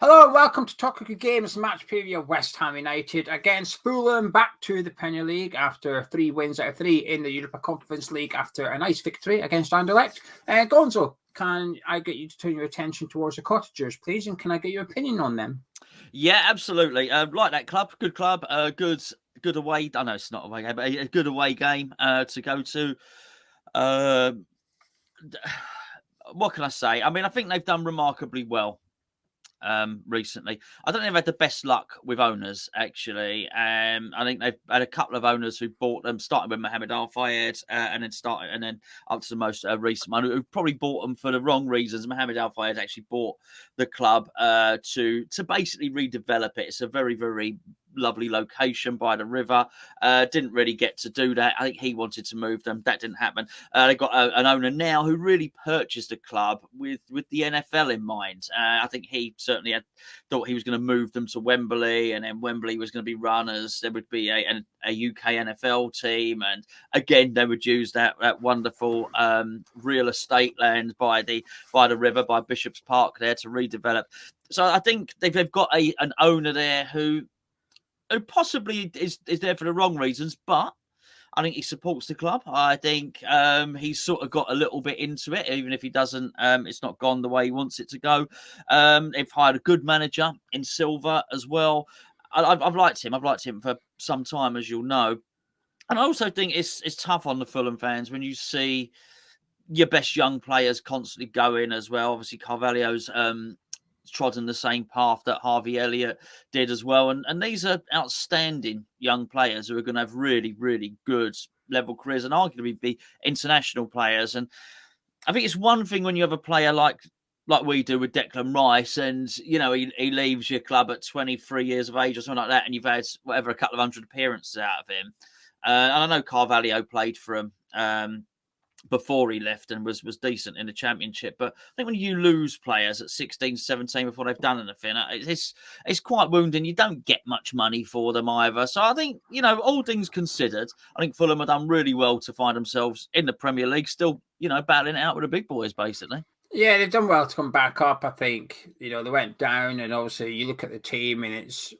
Hello and welcome to Talk Cricket Games match preview of West Ham United against Fulham, back to the Premier League after 3 wins out of 3 in the Europa Conference League after a nice victory against Anderlecht. Gonzo, can I get you to turn your attention towards the Cottagers, please, and can I get your opinion on them? Yeah, absolutely. Like that club, good away. I know it's not away game, but a good away game to go to. What can I say? I mean, I think they've done remarkably well recently. I don't think they've had the best luck with owners, actually. I think they've had a couple of owners who bought them, starting with Mohamed Al Fayed and then up to the most recent one, who probably bought them for the wrong reasons. Mohamed Al Fayed actually bought the club to basically redevelop it. It's a very, very lovely location by the river. Didn't really get to do that. I think he wanted to move them. That didn't happen. They've got an owner now who really purchased a club with the NFL in mind. I think he certainly thought he was going to move them to Wembley, and then Wembley was going to be run as there would be a UK NFL team, and again they would use that wonderful real estate land by the river, by Bishop's Park there, to redevelop. So I think they've got an owner there who possibly is there for the wrong reasons, but I think he supports the club. I think he's sort of got a little bit into it, even if he doesn't. It's not gone the way he wants it to go. They've hired a good manager in Silva as well. I've liked him. I've liked him for some time, as you'll know. And I also think it's tough on the Fulham fans when you see your best young players constantly going as well. Obviously, Carvalho's trodden the same path that Harvey Elliott did as well. And these are outstanding young players who are going to have really, really good level careers and arguably be international players. And I think it's one thing when you have a player like we do with Declan Rice, and, you know, he leaves your club at 23 years of age or something like that, and you've had, a couple of hundred appearances out of him. And I know Carvalho played for him before he left and was decent in the Championship. But I think when you lose players at 16, 17 before they've done anything, it's quite wounding. You don't get much money for them either. So I think, all things considered, I think Fulham have done really well to find themselves in the Premier League, still, battling it out with the big boys, basically. Yeah, they've done well to come back up, I think. They went down, and obviously you look at the team and it's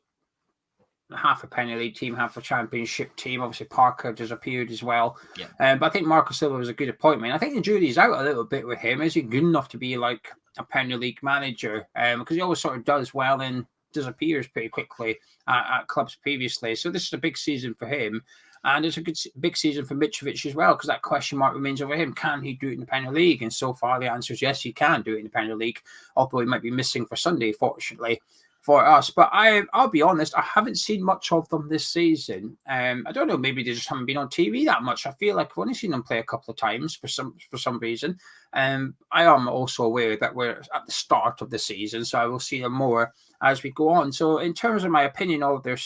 half a Premier League team, half a Championship team. Obviously, Parker disappeared as well. Yeah. But I think Marco Silva was a good appointment. I think the jury's out a little bit with him. Is he good enough to be like a Premier League manager? Because he always sort of does well and disappears pretty quickly at clubs previously. So this is a big season for him. And it's a big season for Mitrovic as well, because that question mark remains over him. Can he do it in the Premier League? And so far, the answer is yes, he can do it in the Premier League, although he might be missing for Sunday, fortunately for us. But I'll be honest, I haven't seen much of them this season. I don't know, maybe they just haven't been on TV that much. I feel like I've only seen them play a couple of times for some reason. I am also aware that we're at the start of the season, so I will see them more as we go on. So in terms of my opinion of their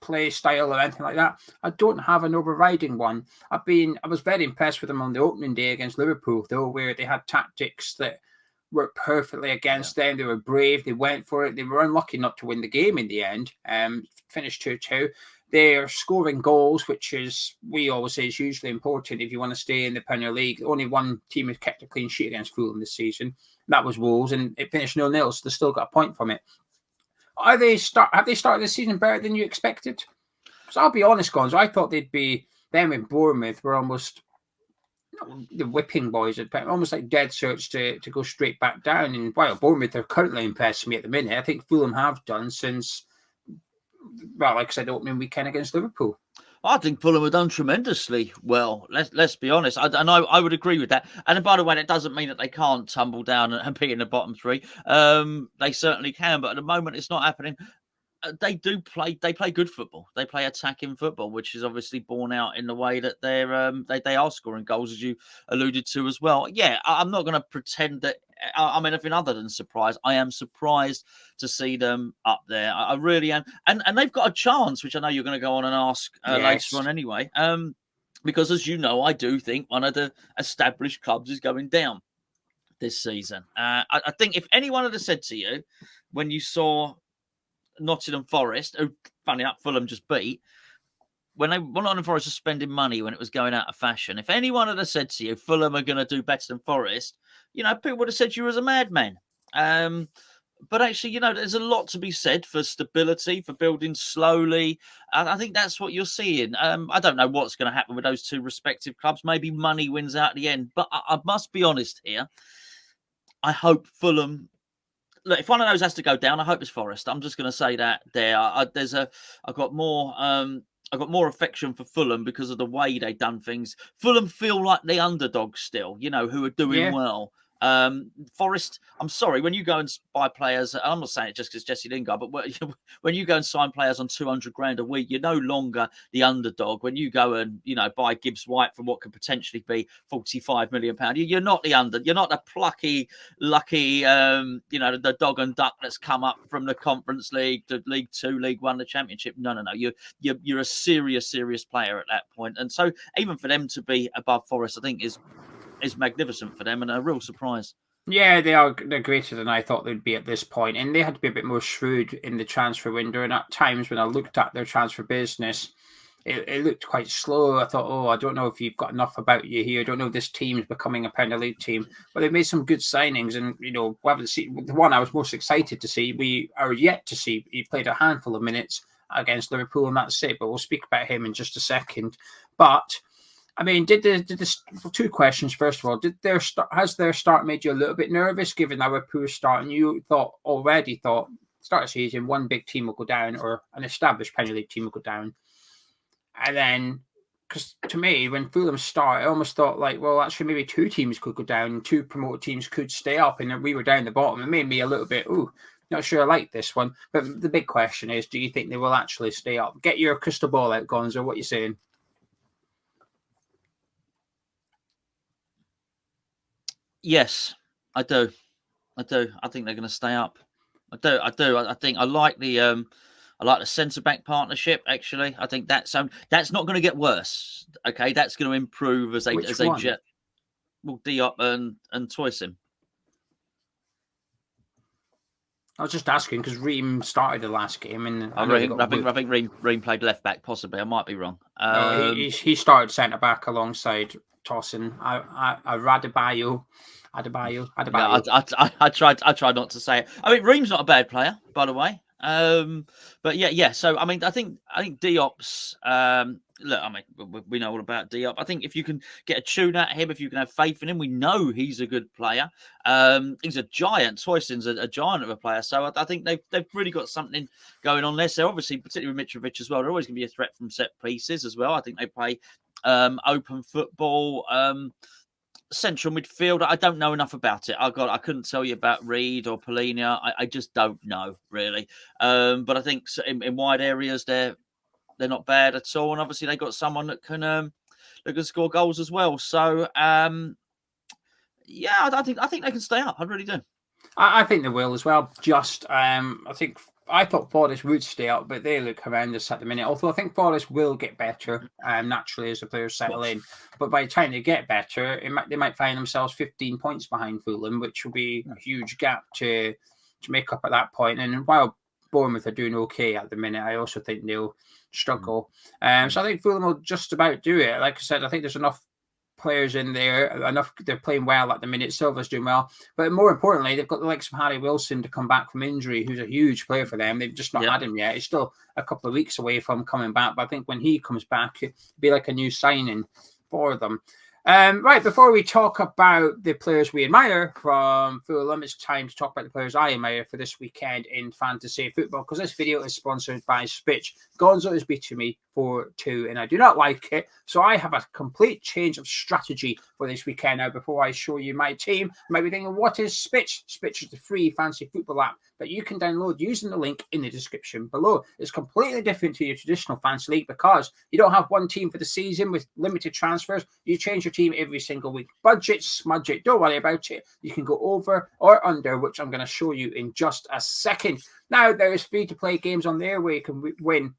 play style or anything like that, I don't have an overriding one. I was very impressed with them on the opening day against Liverpool, though, where they had tactics that worked perfectly against them. They were brave. They went for it. They were unlucky not to win the game in the end. Finished 2-2. They're scoring goals, which is, we always say, is hugely important if you want to stay in the Premier League. Only one team has kept a clean sheet against Fulham this season. That was Wolves, and it finished 0-0, so they still got a point from it. Have they started the season better than you expected? Because I'll be honest, Gonzo, I thought they'd be, them in Bournemouth were almost the whipping boys, almost like dead certs to go straight back down. And while Bournemouth are currently impressing me at the minute, I think Fulham have done since, well, like I said, opening weekend against Liverpool. I think Fulham have done tremendously well. Let's be honest. I would agree with that. And by the way, that doesn't mean that they can't tumble down and be in the bottom three. They certainly can, but at the moment it's not happening. They play good football. They play attacking football, which is obviously borne out in the way that they are scoring goals, as you alluded to as well. Yeah, I'm not going to pretend that I'm anything other than surprised. I am surprised to see them up there. I really am. And they've got a chance, which I know you're going to go on and ask later on anyway. Because as you know, I do think one of the established clubs is going down this season. I think if anyone had said to you when you saw Nottingham Forest, who, funny enough, Fulham just beat, when Nottingham Forest was spending money when it was going out of fashion, if anyone had said to you Fulham are going to do better than Forest, people would have said you was a madman. But actually, there's a lot to be said for stability, for building slowly. And I think that's what you're seeing. I don't know what's going to happen with those two respective clubs. Maybe money wins out at the end. But I must be honest here. I hope Fulham. Look, if one of those has to go down, I hope it's Forest. I'm just going to say that there. I've got more. I've got more affection for Fulham because of the way they've done things. Fulham feel like the underdogs still, who are doing well. Forest, I'm sorry, when you go and buy players, I'm not saying it just because Jesse Lingard, but when you go and sign players on 200 grand a week, you're no longer the underdog. When you go and, buy Gibbs White from what could potentially be £45 million, you're not you're not the plucky, lucky, the dog and duck that's come up from the Conference League to League Two, League One, the Championship. No. You're a serious player at that point. And so even for them to be above Forest, I think is magnificent for them and a real surprise. Yeah, they're greater than I thought they'd be at this point, and they had to be a bit more shrewd in the transfer window. And at times when I looked at their transfer business, it looked quite slow. I thought, I don't know if you've got enough about you here. I don't know if this team's becoming a Premier League team. But they've made some good signings, and we haven't seen the one I was most excited to see. We are yet to see. He played a handful of minutes against Liverpool, and that's it. But we'll speak about him in just a second. But I mean, did this two questions? First of all, has their start made you a little bit nervous, given our poor start, and you already thought start of season one big team will go down or an established Premier League team will go down, and then because to me when Fulham start, I almost thought actually maybe two teams could go down, two promoted teams could stay up, and we were down the bottom. It made me a little bit not sure I like this one. But the big question is, do you think they will actually stay up? Get your crystal ball out, Gonzo. What are you saying? Yes, I do. I think they're going to stay up. I do. I think I like the centre back partnership. Actually, I think that's not going to get worse. Okay, that's going to improve as they jet. Well, Diop and Toysin. I was just asking because Ream started the last game, and I think Ream played left back. Possibly, I might be wrong. He started centre back alongside Tosin. Adebayo. Yeah, I tried not to say it. I mean, Ream's not a bad player, by the way. But yeah. So I mean, I think Diop's. Look, I mean, we know all about Diop. I think if you can get a tune out of him, if you can have faith in him, we know he's a good player. He's a giant. Toysin's a giant of a player. So I think they've really got something going on there. So obviously, particularly with Mitrovic as well, they're always going to be a threat from set pieces as well. I think they play open football. Central midfield, I don't know enough about it. I couldn't tell you about Reed or Polina. I just don't know really. But I think in wide areas they're not bad at all, and obviously they got someone that can score goals as well. So yeah, I think they can stay up. I really do. I think they will as well. Just I thought Forest would stay up, but they look horrendous at the minute. Although I think Forest will get better naturally as the players settle in. But by the time they get better, they might find themselves 15 points behind Fulham, which will be a huge gap to make up at that point. And while Bournemouth are doing okay at the minute, I also think they'll struggle. So I think Fulham will just about do it. Like I said, I think there's enough players in there, they're playing well at the minute. Silva's doing well, but more importantly, they've got the likes of Harry Wilson to come back from injury, who's a huge player for them. They've just not had him yet. He's still a couple of weeks away from coming back, but I think when he comes back, it'll be like a new signing for them. Right, before we talk about the players we admire from Fulham, it's time to talk about the players I admire for this weekend in fantasy football, because this video is sponsored by Spitch. Gonzo is beating me 4-2, and I do not like it, so I have a complete change of strategy for this weekend. Now, before I show you my team, you might be thinking, what is Spitch? Spitch is the free fantasy football app that you can download using the link in the description below. It's completely different to your traditional fantasy league because you don't have one team for the season with limited transfers. You change your team every single week. Budget, smudge it, don't worry about it. You can go over or under, which I'm going to show you in just a second. Now, there is free-to-play games on there where you can win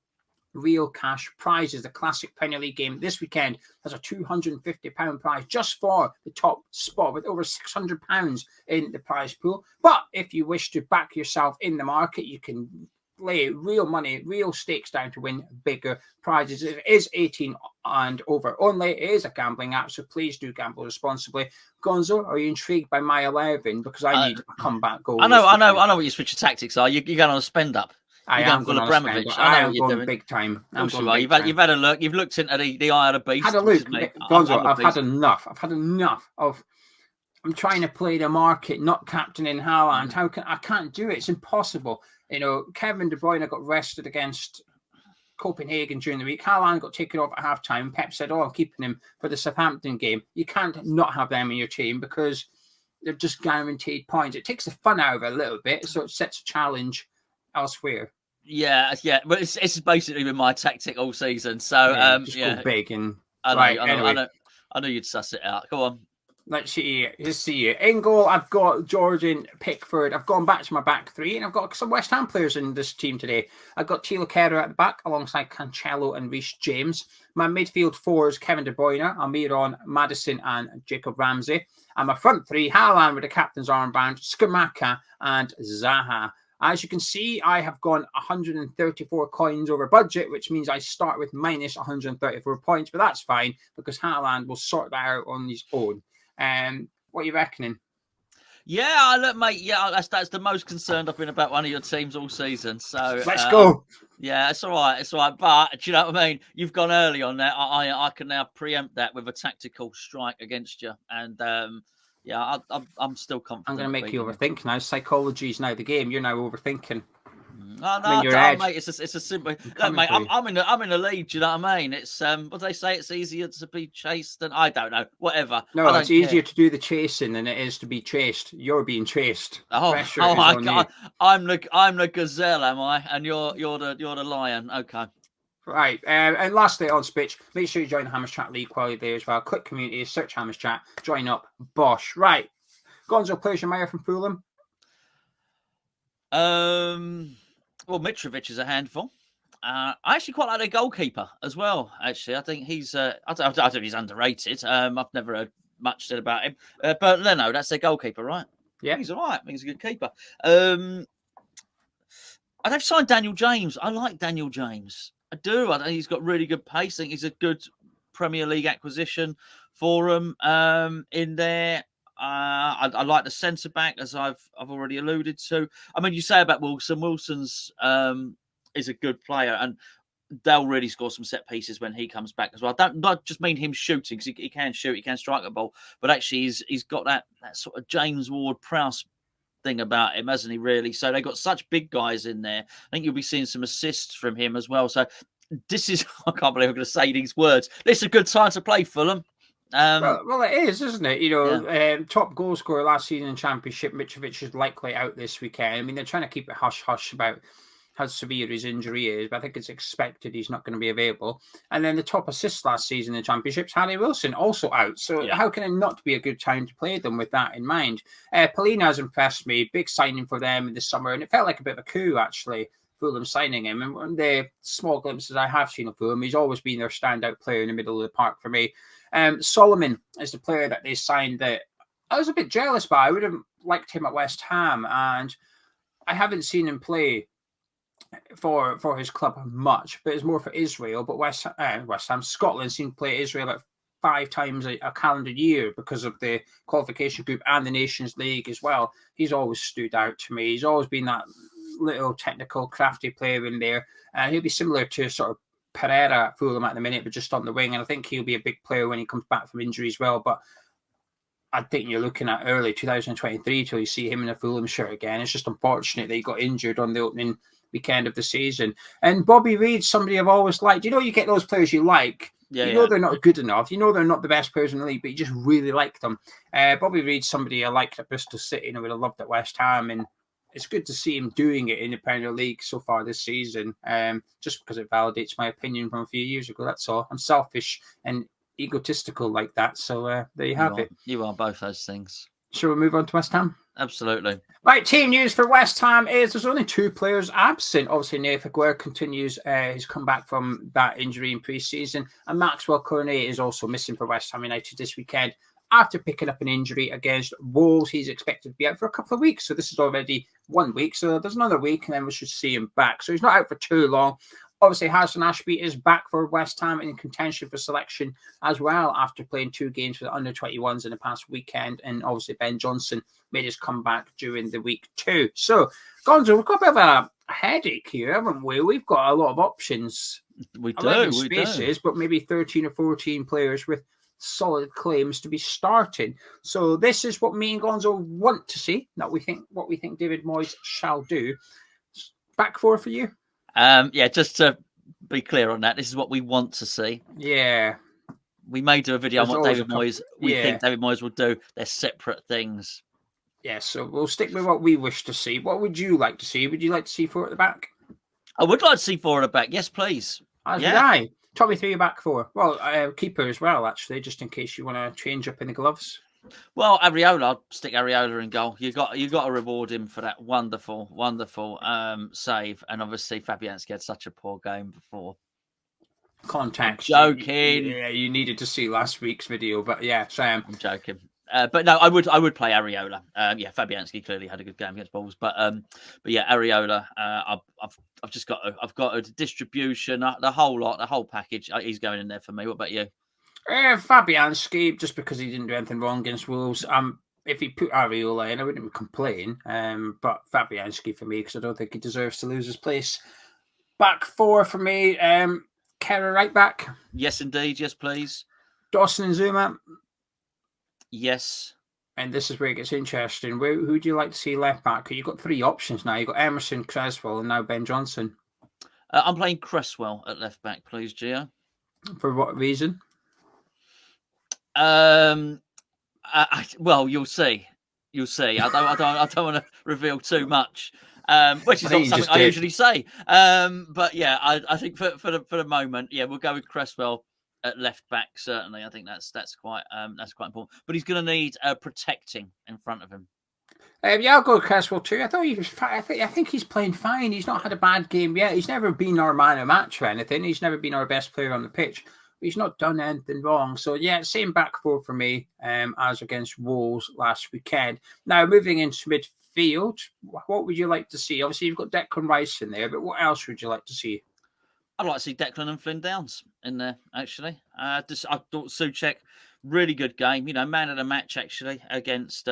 real cash prizes. The classic Premier League game this weekend has a £250 prize just for the top spot, with over £600 in the prize pool. But if you wish to back yourself in the market, you can lay real money, real stakes down to win bigger prizes. It is 18 and over only. It is a gambling app, so please do gamble responsibly. Gonzo, are you intrigued by my 11? Because I need a comeback goal. I know what your switch of tactics are. You're going on a spend up. I am going Abramovich. I know am what you're going doing. big time. You've had a look. You've looked into the eye of the beast. Had a look, Gonzo. I've had enough. I've had enough of. I'm trying to play the market, not captaining Haaland. I can't do it? It's impossible. You know, Kevin De Bruyne got rested against Copenhagen during the week. Haaland got taken off at halftime. Pep said, "Oh, I'm keeping him for the Southampton game." You can't not have them in your team because they're just guaranteed points. It takes the fun out of it a little bit, so it sets a challenge elsewhere. Yeah, but it's basically been my tactic all season. So just go big and I know you'd suss it out. Go on. Let's see you. In goal, I've got Jordan Pickford. I've gone back to my back three, and I've got some West Ham players in this team today. I've got Thilo Kehrer at the back, alongside Cancelo and Reece James. My midfield four is Kevin De Bruyne, Almiron, Maddison, and Jacob Ramsey. And my front three, Haaland with the captain's armband, Scamacca, and Zaha. As you can see, I have gone 134 coins over budget, which means I start with minus 134 points, but that's fine because Haaland will sort that out on his own. What are you reckoning? Yeah, look, mate. Yeah, that's the most concerned I've been about one of your teams all season. So let's go. Yeah, it's all right. It's all right. But do you know what I mean? You've gone early on that. I can now preempt that with a tactical strike against you. And yeah, I'm still confident. I'm going to make you overthink now. Psychology is now the game. You're now overthinking. No, mate. It's a simple. Look, mate, I'm in the lead. Do you know what I mean? It's what do they say? It's easier to be chased than I don't know. Whatever. No, it's easier to do the chasing than it is to be chased. You're being chased. I'm the gazelle, am I? And you're the lion. Okay. Right, and lastly on Spitch, make sure you join the Hammers Chat League while you're there as well. Click community, search Hammers Chat, join up, bosh. Right, Gonzo, players your mayor from Fulham. Well, Mitrovic is a handful. I actually quite like the goalkeeper as well. Actually, I think he's. I don't know if he's underrated. I've never heard much said about him. But Leno, that's their goalkeeper, right? Yeah, he's all right. I think he's a good keeper. I've signed Daniel James. I like Daniel James. I do. I think he's got really good pace. I think he's a good Premier League acquisition for him in there. I like the centre back, as I've already alluded to. I mean, you say about Wilson. Wilson's is a good player, and they'll really score some set pieces when he comes back as well. I don't not just mean him shooting, because he can shoot, he can strike a ball, but actually he's got that sort of James Ward-Prowse thing about him, hasn't he, really? So they've got such big guys in there. I think you'll be seeing some assists from him as well. So this is, I can't believe I'm going to say these words. This is a good time to play Fulham. Well, it is, isn't it? You know, top goal scorer last season in Championship, Mitrovic is likely out this weekend. I mean, they're trying to keep it hush-hush about how severe his injury is, but I think it's expected he's not going to be available. And then the top assist last season in the Championships, Harry Wilson, also out. So how can it not be a good time to play them with that in mind? Polina has impressed me. Big signing for them in the summer, and it felt like a bit of a coup, actually, Fulham signing him. And one of the small glimpses I have seen of Fulham, he's always been their standout player in the middle of the park for me. Solomon is the player that they signed that I was a bit jealous by. I would have liked him at West Ham, and I haven't seen him play for his club much, but it's more for Israel. But West Ham, Scotland seem to play Israel like 5 times a calendar year because of the qualification group and the Nations League as well. He's always stood out to me. He's always been that little technical, crafty player in there. He'll be similar to sort of Pereira at Fulham at the minute, but just on the wing. And I think he'll be a big player when he comes back from injury as well. But I think you're looking at early 2023 till you see him in a Fulham shirt again. It's just unfortunate that he got injured on the opening weekend of the season. And Bobby Reid's somebody I've always liked. You know, you get those players you like. You know they're not good enough. You know they're not the best players in the league, but you just really like them. Bobby Reid's somebody I liked at Bristol City and I would have loved at West Ham. And it's good to see him doing it in the Premier League so far this season, just because it validates my opinion from a few years ago. That's all. I'm selfish and egotistical like that. So there you have it. You are both those things. Shall we move on to West Ham? Absolutely. Right, team news for West Ham is there's only 2 players absent. Obviously, Nathan Aguirre continues his comeback from that injury in pre-season, and Maxwell Cornet is also missing for West Ham United this weekend. after picking up an injury against Wolves. He's expected to be out for a couple of weeks. So this is already 1 week. So there's another week, and then we should see him back. So he's not out for too long. Obviously, Harrison Ashby is back for West Ham in contention for selection as well after playing 2 games for the under-21s in the past weekend. And obviously, Ben Johnson made his comeback during the week too. So, Gonzo, we've got a bit of a headache here, haven't we? We've got a lot of options. We do. 11 spaces, but maybe 13 or 14 players with solid claims to be starting. So this is what me and Gonzo want to see. What we think David Moyes shall do. Back 4 for you. Yeah, just to be clear on that, this is what we want to see. Yeah. We may do a video on what David Moyes think David Moyes will do. They're separate things. Yeah, so we'll stick with what we wish to see. What would you like to see? Would you like to see 4 at the back? I would like to see 4 at the back. Yes, please. As would I. Top me 3 your back 4. Well, keeper as well, actually, just in case you want to change up in the gloves. Well, Areola, I'll stick Areola in goal. You got to reward him for that wonderful save. And obviously, Fabianski had such a poor game before. Contact. I'm joking. Yeah, you needed to see last week's video, but yeah, Sam. I'm joking. But no, I would play Areola. Yeah, Fabianski clearly had a good game against Wolves, but yeah, Areola. I've got a distribution, the whole lot, the whole package. He's going in there for me. What about you? Fabianski, just because he didn't do anything wrong against Wolves. If he put Areola in, I wouldn't complain. But Fabianski for me, because I don't think he deserves to lose his place. Back 4 for me. Kerr right back. Yes, indeed. Yes, please. Dawson and Zuma. Yes. And this is where it gets interesting. Who do you like to see left back? You've got 3 options now. You've got Emerson, Cresswell, and now Ben Johnson. I'm playing Cresswell at left back, please, Gio. For what reason? Well, you'll see. You'll see. I don't want to reveal too much, which is not something I usually say. But yeah, I think for the moment, yeah, we'll go with Cresswell at left back. Certainly, I think that's quite important. But he's going to need protecting in front of him. Yeah, I'll go with Cresswell too. I thought he was. I think he's playing fine. He's not had a bad game yet. He's never been our man of match or anything. He's never been our best player on the pitch. He's not done anything wrong. So, yeah, same back 4 for me as against Wolves last weekend. Now, moving into midfield, what would you like to see? Obviously, you've got Declan Rice in there, but what else would you like to see? I'd like to see Declan and Flynn Downs in there, actually. I thought Souček, really good game. Man of the match, actually, against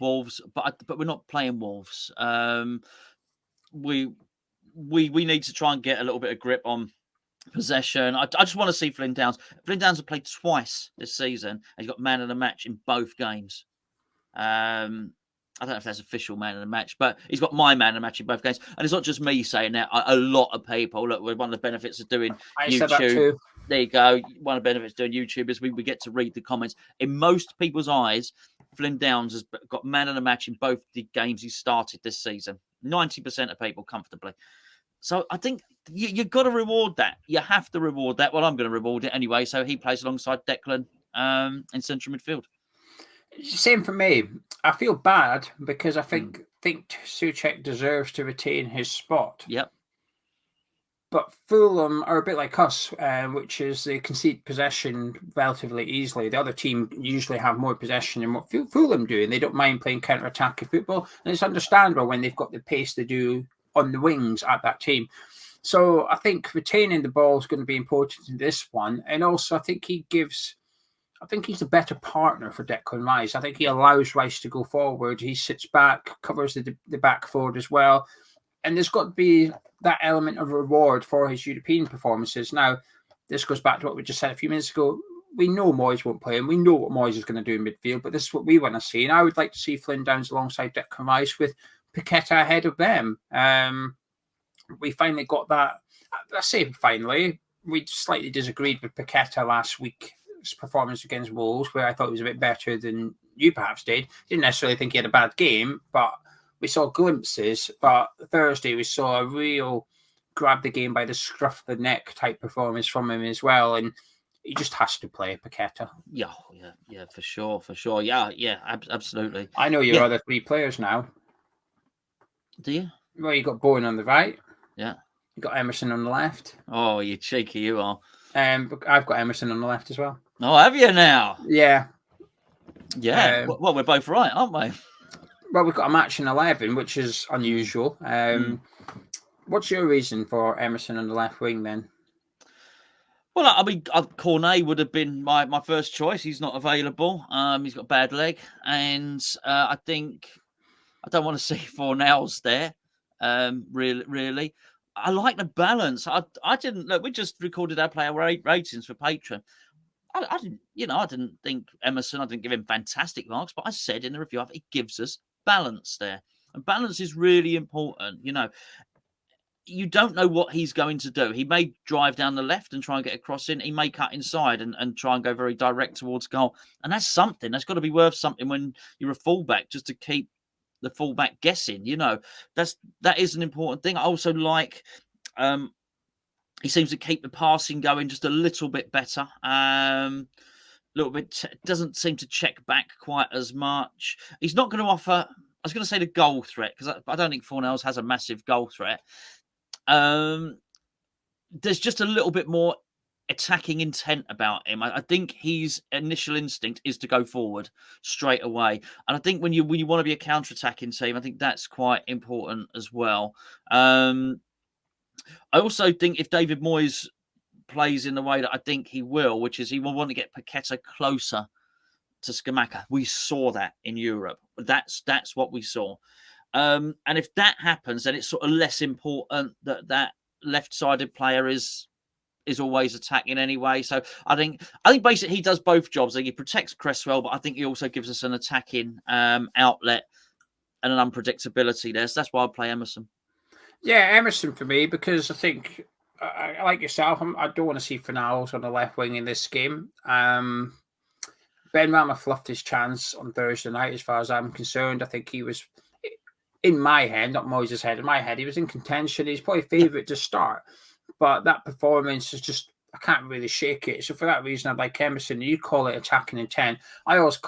Wolves. But we're not playing Wolves. We need to try and get a little bit of grip on possession. I just want to see Flynn Downs. Flynn Downs has played twice this season, and he's got man of the match in both games. I don't know if that's official man of the match, but he's got my man of the match in both games. And it's not just me saying that. A lot of people. Look, one of the benefits of doing YouTube. Said that too. There you go. One of the benefits of doing YouTube is we get to read the comments. In most people's eyes, Flynn Downs has got man of the match in both the games he started this season. 90% of people comfortably. So I think you've got to reward that. You have to reward that. Well, I'm going to reward it anyway. So he plays alongside Declan in central midfield. Same for me. I feel bad because I think Souček deserves to retain his spot. Yep. But Fulham are a bit like us, which is they concede possession relatively easily. The other team usually have more possession than what Fulham do, and they don't mind playing counter-attacking football. And it's understandable when they've got the pace they do on the wings at that team. So I think retaining the ball is going to be important in this one. And also I think he's a better partner for Declan Rice. I think he allows Rice to go forward. He sits back, covers the back forward as well. And there's got to be that element of reward for his European performances. Now, this goes back to what we just said a few minutes ago. We know Moyes won't play him. We know what Moyes is going to do in midfield, but this is what we want to see. And I would like to see Flynn Downs alongside Declan Rice with Paqueta ahead of them. We finally got that. I say finally. We slightly disagreed with Paqueta last week's performance against Wolves, where I thought he was a bit better than you perhaps did. Didn't necessarily think he had a bad game, but we saw glimpses. But Thursday we saw a real grab the game by the scruff of the neck type performance from him as well. And he just has to play Paqueta. Yeah, for sure. Yeah, absolutely. I know your other 3 players now. Do you? Well, you got Bowen on the right. Yeah. You got Emerson on the left. Oh, you cheeky, you are. I've got Emerson on the left as well. Oh, have you now? Yeah. Yeah. Well, we're both right, aren't we? Well, we've got a match in 11, which is unusual. What's your reason for Emerson on the left wing then? Well, I mean, Cornet would have been my first choice. He's not available. He's got a bad leg, and I think I don't want to see Fornals there. Really, I like the balance. I didn't look. We just recorded our player ratings for Patreon. I didn't, I didn't think Emerson. I didn't give him fantastic marks, but I said in the review, it gives us balance there, and balance is really important. You don't know what he's going to do. He may drive down the left and try and get a cross in. He may cut inside and try and go very direct towards goal. And that's something. That's got to be worth something when you're a fullback, just to keep the fullback guessing. That is an important thing. I also like he seems to keep the passing going just a little bit better. Doesn't seem to check back quite as much. He's not going to offer, I was going to say, the goal threat, because I don't think Fornals has a massive goal threat. There's just a little bit more attacking intent about him. I think his initial instinct is to go forward straight away, and I think when you want to be a counter-attacking team, I think that's quite important as well. I also think if David Moyes plays in the way that I think he will, which is he will want to get Paqueta closer to Scamacca. We saw that in Europe. That's what we saw. And if that happens, then it's sort of less important that left-sided player is always attacking anyway. So I think basically he does both jobs. He protects Cresswell, but I think he also gives us an attacking outlet and an unpredictability there. So that's why I play Emerson. Yeah, Emerson for me, because I think, I like yourself, I don't want to see Fornals on the left wing in this game. Benrahma fluffed his chance on Thursday night, as far as I'm concerned. I think he was, in my head, not Moyes' head, in my head, he was in contention. He's probably favourite to start. But that performance is just, I can't really shake it. So for that reason, I like Emerson. You call it attacking intent. I always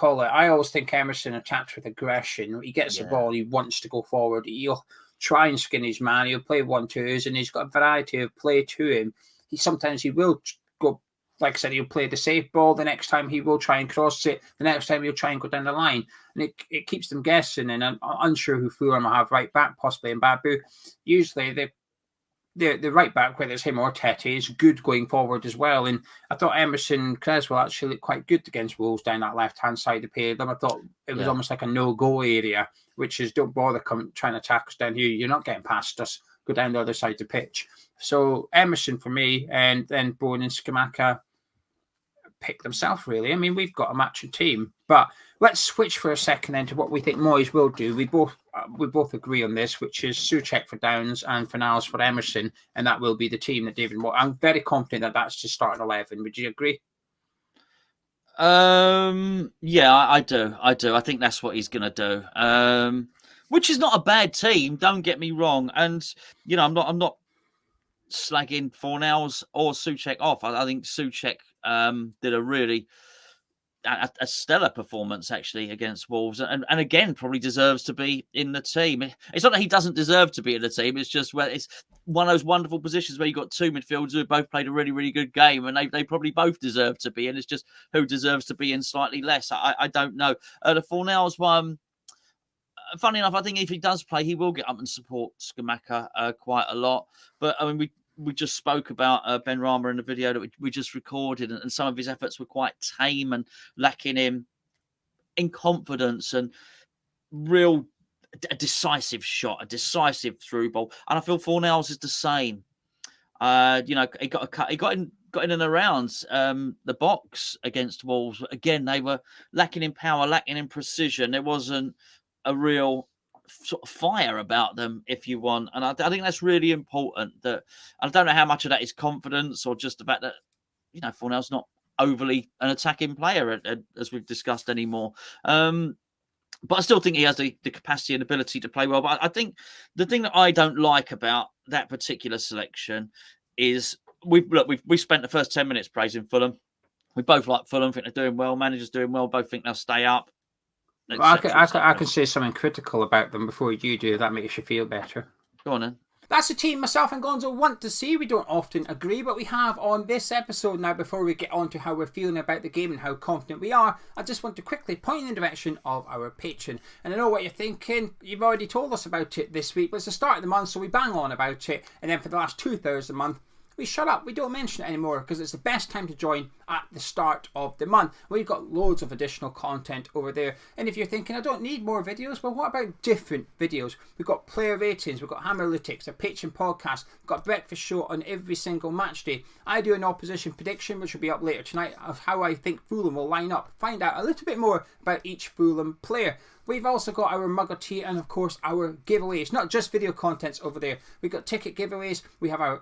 think Emerson attacks with aggression. He gets the ball, he wants to go forward. He'll try and skin his man. He'll play 1-2s, and he's got a variety of play to him. Sometimes he will go, like I said, he'll play the safe ball. The next time he will try and cross it. The next time he'll try and go down the line. And it keeps them guessing. And I'm unsure who Fulham will have right back, possibly in Babu. Usually the right back, whether it's him or Tete, is good going forward as well. And I thought Emerson Cresswell actually looked quite good against Wolves down that left-hand side of the them. I thought it was almost like a no-go area, which is, don't bother trying to attack us down here. You're not getting past us. Go down the other side of the pitch. So Emerson for me, and then Bowen and Scamacca pick themselves, really. I mean, we've got a matching team. But let's switch for a second then to what we think Moyes will do. We both agree on this, which is Souček for Downs and Fornals for Emerson, and that will be the team that David Moyes. I'm very confident that that's just starting 11. Would you agree? Yeah, I do. I think that's what he's going to do. Which is not a bad team. Don't get me wrong. And I'm not slagging Fornals or Souček off. I think Souček did a really a stellar performance actually against Wolves, and again probably deserves to be in the team. It's not that he doesn't deserve to be in the team. It's just it's one of those wonderful positions where you've got two midfielders who both played a really, really good game, and they probably both deserve to be in. It's just who deserves to be in slightly less. I don't know. The Fornals one, funny enough, I think if he does play, he will get up and support Scamacca quite a lot. But I mean, we just spoke about Benrahma in the video that we just recorded, and some of his efforts were quite tame and lacking in confidence and a decisive shot, a decisive through ball. And I feel Fornals is the same. He got in and around the box against Wolves. Again, they were lacking in power, lacking in precision. There wasn't a real sort of fire about them, if you want, and I think that's really important. That I don't know how much of that is confidence or just the fact that Fornals not overly an attacking player as we've discussed anymore. But I still think he has the capacity and ability to play well. But I think the thing that I don't like about that particular selection is we spent the first 10 minutes praising Fulham. We both like Fulham, think they're doing well, manager's doing well, both think they'll stay up. I can say something critical about them before you do. That makes you feel better. Go on then. That's the team myself and Gonzo want to see. We don't often agree, but we have on this episode. Now, before we get on to how we're feeling about the game and how confident we are, I just want to quickly point in the direction of our Patreon. And I know what you're thinking. You've already told us about it this week, but it's the start of the month, so we bang on about it. And then for the last 2 Thursdays of the month, we shut up. We don't mention it anymore because it's the best time to join at the start of the month. We've got loads of additional content over there. And if you're thinking, I don't need more videos, well, what about different videos? We've got player ratings, we've got Ham Utd, a Patreon podcast, we've got a breakfast show on every single match day. I do an opposition prediction, which will be up later tonight, of how I think Fulham will line up. Find out a little bit more about each Fulham player. We've also got our mug of tea and, of course, our giveaways. Not just video contents over there. We've got ticket giveaways. We have our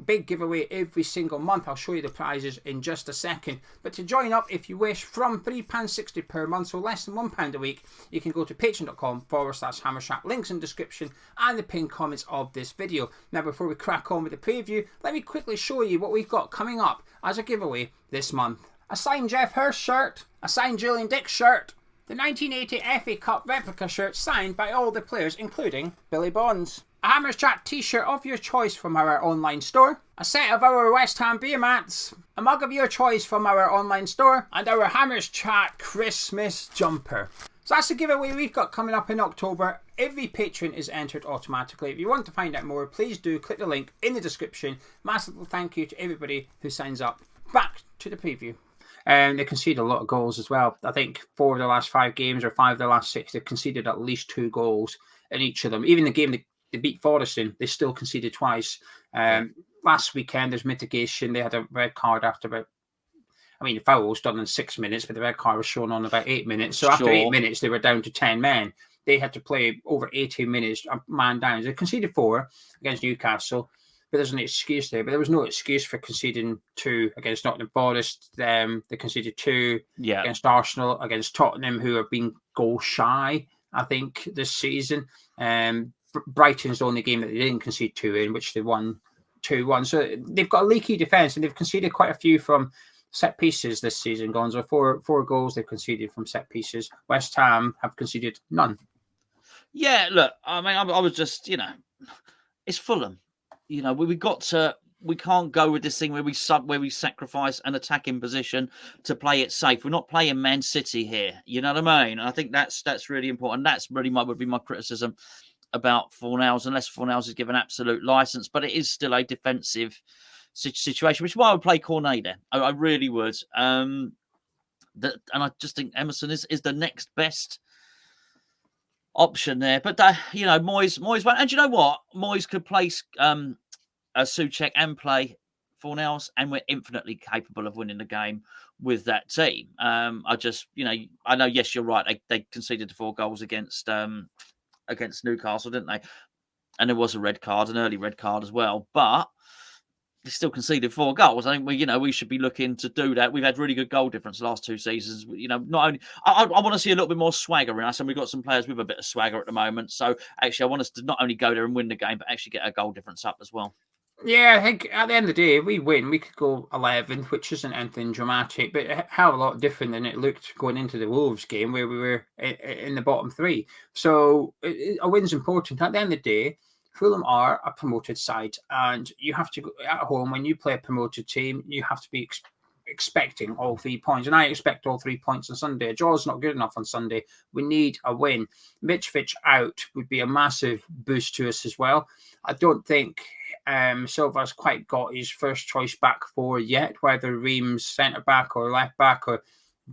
big giveaway every single month. I'll show you the prizes in just a second. But to join up, if you wish, from £3.60 per month, so less than £1 a week, you can go to patreon.com/hammershack. Links in the description and the pinned comments of this video. Now, before we crack on with the preview, let me quickly show you what we've got coming up as a giveaway this month. A signed Jeff Hurst shirt, a signed Julian Dix shirt, the 1980 FA Cup replica shirt signed by all the players, including Billy Bonds. A Hammers Chat t-shirt of your choice from our online store. A set of our West Ham beer mats. A mug of your choice from our online store. And our Hammers Chat Christmas jumper. So that's the giveaway we've got coming up in October. Every patron is entered automatically. If you want to find out more, please do click the link in the description. Massive thank you to everybody who signs up. Back to the preview. They conceded a lot of goals as well. I think 4 of the last 5 games or 5 of the last 6, they've conceded at least 2 goals in each of them. Even the game they beat Forest in, they still conceded twice. Last weekend, there's mitigation. They had a red card after about, the foul was done in 6 minutes, but the red card was shown on about 8 minutes. So after 8 minutes, they were down to 10 men. They had to play over 18 minutes, a man down. They conceded 4 against Newcastle. But there's an excuse there. But there was no excuse for conceding 2 against Nottingham Forest. They conceded 2 against Arsenal, against Tottenham, who have been goal shy, I think, this season. Brighton's the only game that they didn't concede 2 in, which they won 2-1. So they've got a leaky defence, and they've conceded quite a few from set pieces this season, Gonzo. 4 goals they've conceded from set pieces. West Ham have conceded none. Yeah, look, I was just, it's Fulham. We can't go with this thing where we sacrifice an attacking position to play it safe. We're not playing Man City here. You know what I mean? And I think that's really important. That's really would be my criticism about Fornals, unless Fornals is given absolute license. But it is still a defensive situation, which is why I would play Cornet there. I really would. And I just think Emerson is the next best option there. But Moyes won't. And you know what? Moyes could place Souček and play Fornals, and we're infinitely capable of winning the game with that team. I know, yes, you're right. They conceded 4 goals against Newcastle, didn't they? And there was a red card, an early red card as well. But they still conceded 4 goals. I think we should be looking to do that. We've had really good goal difference the last 2 seasons. Not only I want to see a little bit more swagger in us, and we've got some players with a bit of swagger at the moment. So actually, I want us to not only go there and win the game, but actually get our goal difference up as well. Yeah, I think at the end of the day, if we win, we could go 11, which isn't anything dramatic, but a hell of a lot different than it looked going into the Wolves game, where we were in the bottom 3. So a win's important. At the end of the day, Fulham are a promoted side, and you have to go at home when you play a promoted team. You have to be expecting all 3 points, and I expect all 3 points on Sunday. A draw's not good enough on Sunday. We need a win. Mitrovic out would be a massive boost to us as well. I don't think Silva's quite got his first choice back 4 yet, whether Reams centre back or left back, or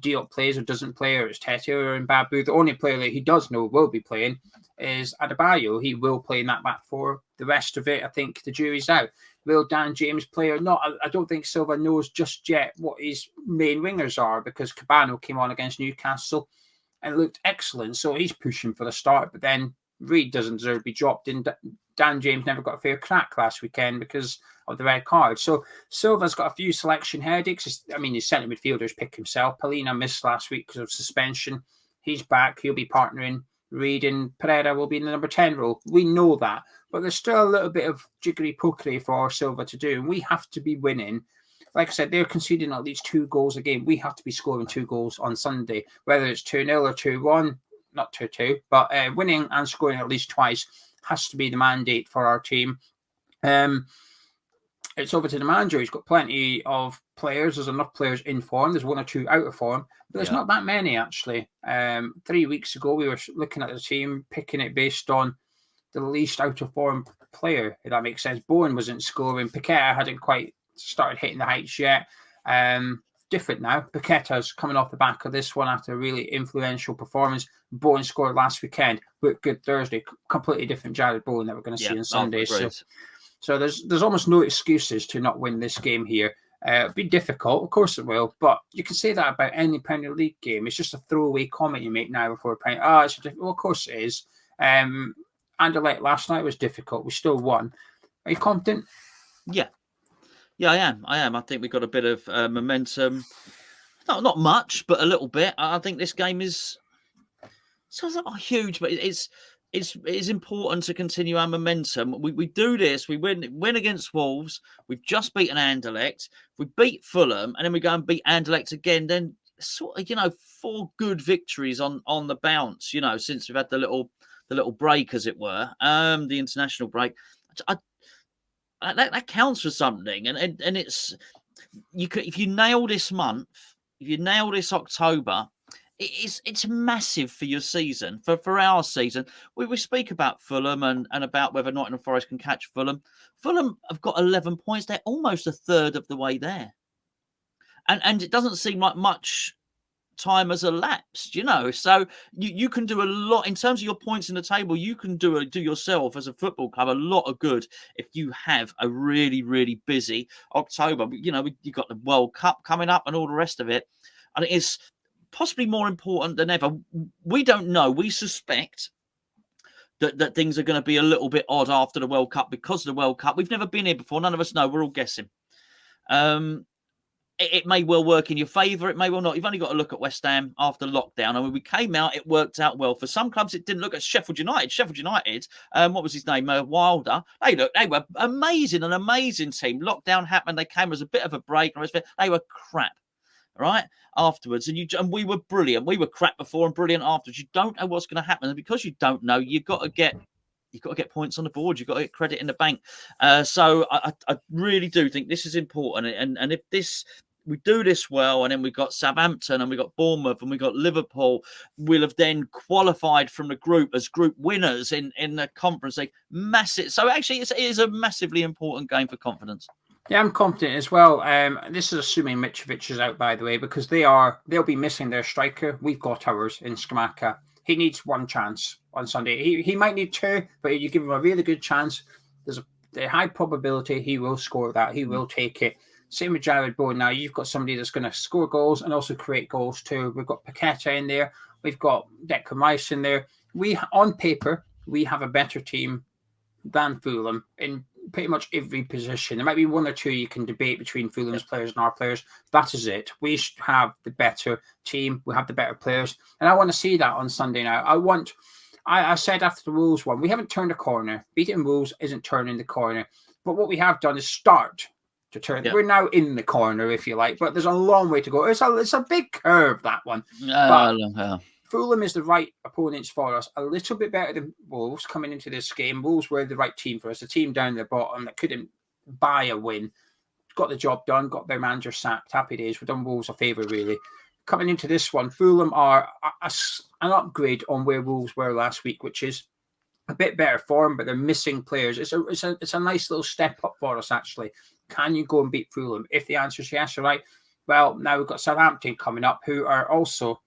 Diop plays or doesn't play, or it's Tete or Mbabu. The only player that he does know will be playing is Adebayo. He will play in that back 4. The rest of it, I think the jury's out. Will Dan James play or not? I don't think Silva knows just yet what his main wingers are, because Cabano came on against Newcastle and looked excellent. So he's pushing for the start, but then Reed doesn't deserve to be dropped in. Dan James never got a fair crack last weekend because of the red card. So Silva's got a few selection headaches. His centre midfielders pick himself. Palina missed last week because of suspension. He's back. He'll be partnering Reed, and Pereira will be in the number 10 role. We know that. But there's still a little bit of jiggery-pokery for Silva to do. And we have to be winning. Like I said, they're conceding at least 2 goals a game. We have to be scoring 2 goals on Sunday, whether it's 2-0 or 2-1. Not 2-2, but winning and scoring at least twice. has to be the mandate for our team. It's over to the manager. He's got plenty of players. There's enough players in form. There's 1 or 2 out of form, but there's not that many, actually. 3 weeks ago, we were looking at the team, picking it based on the least out of form player, if that makes sense. Bowen wasn't scoring. Paqueta hadn't quite started hitting the heights yet. Different now. Paqueta's coming off the back of this one after a really influential performance. Bowen scored last weekend. Looked good Thursday. Completely different Jared Bowen that we're going to see on Sunday. So there's almost no excuses to not win this game here. It'll be difficult, of course it will, but you can say that about any Premier League game. It's just a throwaway comment you make now before playing. It's difficult. Well, of course it is. Anderlecht last night was difficult. We still won. Are you confident? Yeah, I am. I think we've got a bit of momentum. Not much, but a little bit. I think this game is not huge, but it's important to continue our momentum. We do this. We win against Wolves. We've just beaten Anderlecht. We beat Fulham, and then we go and beat Anderlecht again. Then sort of 4 good victories on the bounce. Since we've had the little break, as it were, the international break. That counts for something, and it's if you nail this month, if you nail this October. It's massive for your season, for our season. We speak about Fulham and about whether Nottingham Forest can catch Fulham. Fulham have got 11 points. They're almost a third of the way there. And it doesn't seem like much time has elapsed, So you can do a lot in terms of your points in the table. You can do yourself as a football club a lot of good if you have a really, really busy October. You've got the World Cup coming up and all the rest of it. And it is possibly more important than ever. We don't know. We suspect that things are going to be a little bit odd after the World Cup because of the World Cup. We've never been here before. None of us know. We're all guessing. It may well work in your favour. It may well not. You've only got to look at West Ham after lockdown. And when we came out, it worked out well. For some clubs, it didn't look at Sheffield United. What was his name? Wilder. They were amazing, an amazing team. Lockdown happened. They came as a bit of a break. They were crap. Right afterwards, and we were brilliant. We were crap before and brilliant afterwards. You don't know what's going to happen, and because you don't know, you've got to get points on the board. You've got to get credit in the bank. So I really do think this is important. And if we do this well, and then we've got Southampton and we've got Bournemouth and we've got Liverpool, we'll have then qualified from the group as group winners in the Conference League. Massive. So actually, it is a massively important game for confidence. Yeah, I'm confident as well. This is assuming Mitrovic is out, by the way, because they'll be missing their striker. We've got ours in Scamacca. He needs 1 chance on Sunday. He might need 2, but you give him a really good chance. There's a high probability he will score that. He will take it. Same with Jared Bowen. Now you've got somebody that's going to score goals and also create goals too. We've got Paqueta in there. We've got Declan Rice in there. On paper, we have a better team than Fulham in pretty much every position. There might be 1 or 2 you can debate between Fulham's players and our players. That is it. We have the better team. We have the better players. And I want to see that on Sunday now. I said after the Wolves one, we haven't turned a corner. Beating Wolves isn't turning the corner. But what we have done is start to turn. Yeah. We're now in the corner, if you like. But there's a long way to go. It's a big curve, that one. Fulham is the right opponents for us. A little bit better than Wolves coming into this game. Wolves were the right team for us. The team down the bottom that couldn't buy a win. Got the job done. Got their manager sacked. Happy days. We've done Wolves a favour, really. Coming into this one, Fulham are an upgrade on where Wolves were last week, which is a bit better form, but they're missing players. It's a nice little step up for us, actually. Can you go and beat Fulham? If the answer is yes, all right. Well, now we've got Southampton coming up, who are also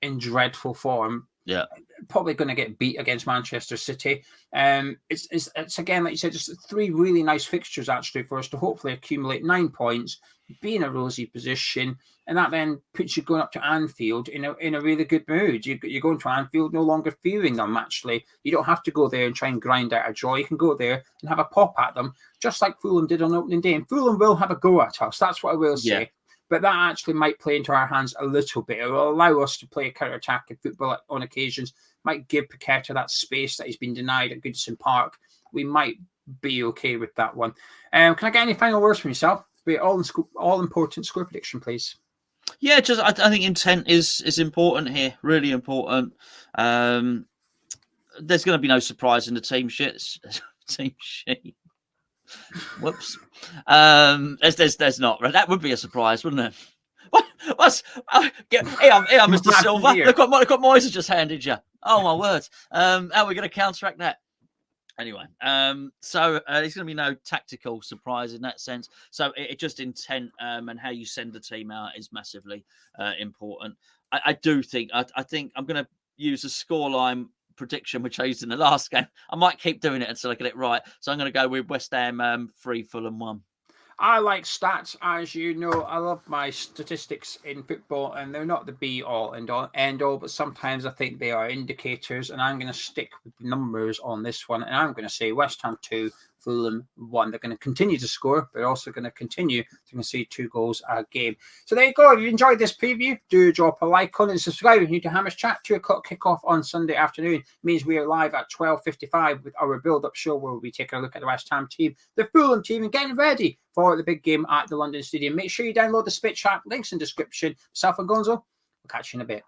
in dreadful form. Yeah, probably going to get beat against Manchester City. It's again, like you said, just 3 really nice fixtures actually for us to hopefully accumulate 9 points, be in a rosy position, and that then puts you going up to Anfield in a really good mood. You're going to Anfield no longer fearing them. Actually, you don't have to go there and try and grind out a draw. You can go there and have a pop at them, just like Fulham did on opening day. And Fulham will have a go at us. That's what I will say. Yeah. But that actually might play into our hands a little bit. It will allow us to play a counter-attacking football on occasions. Might give Paqueta that space that he's been denied at Goodison Park. We might be okay with that one. Can I get any final words from yourself? Be all-important score prediction, please. Yeah, I think intent is important here. Really important. there's going to be no surprise in the team sheets. Team sheet. Whoops. There's not. That would be a surprise, wouldn't it? What's here, Mr. Silver? Look what Moyes has just handed you. Oh my word! How are we going to counteract that? Anyway, so there's going to be no tactical surprise in that sense. So it just intent and how you send the team out is massively important. I do think I think I'm going to use a scoreline prediction which I used in the last game. I might keep doing it until I get it right. So I'm going to go with West Ham 3, Fulham 1. I like stats, as you know. I love my statistics in football, and they're not the be-all and end all, but sometimes I think they are indicators, and I'm going to stick with the numbers on this one, and I'm going to say West Ham 2, Fulham 1. They're going to continue to score, but also going to continue to see 2 goals a game. So there you go. If you enjoyed this preview, do drop a like on it and subscribe if you're new to Hammer's Chat. 2 o'clock kickoff on Sunday afternoon. It means we are live at 12:55 with our build-up show where we'll be taking a look at the West Ham team, the Fulham team, and getting ready for the big game at the London Stadium. Make sure you download the Spit Chat. Links in description. Myself and Gonzo, we'll catch you in a bit.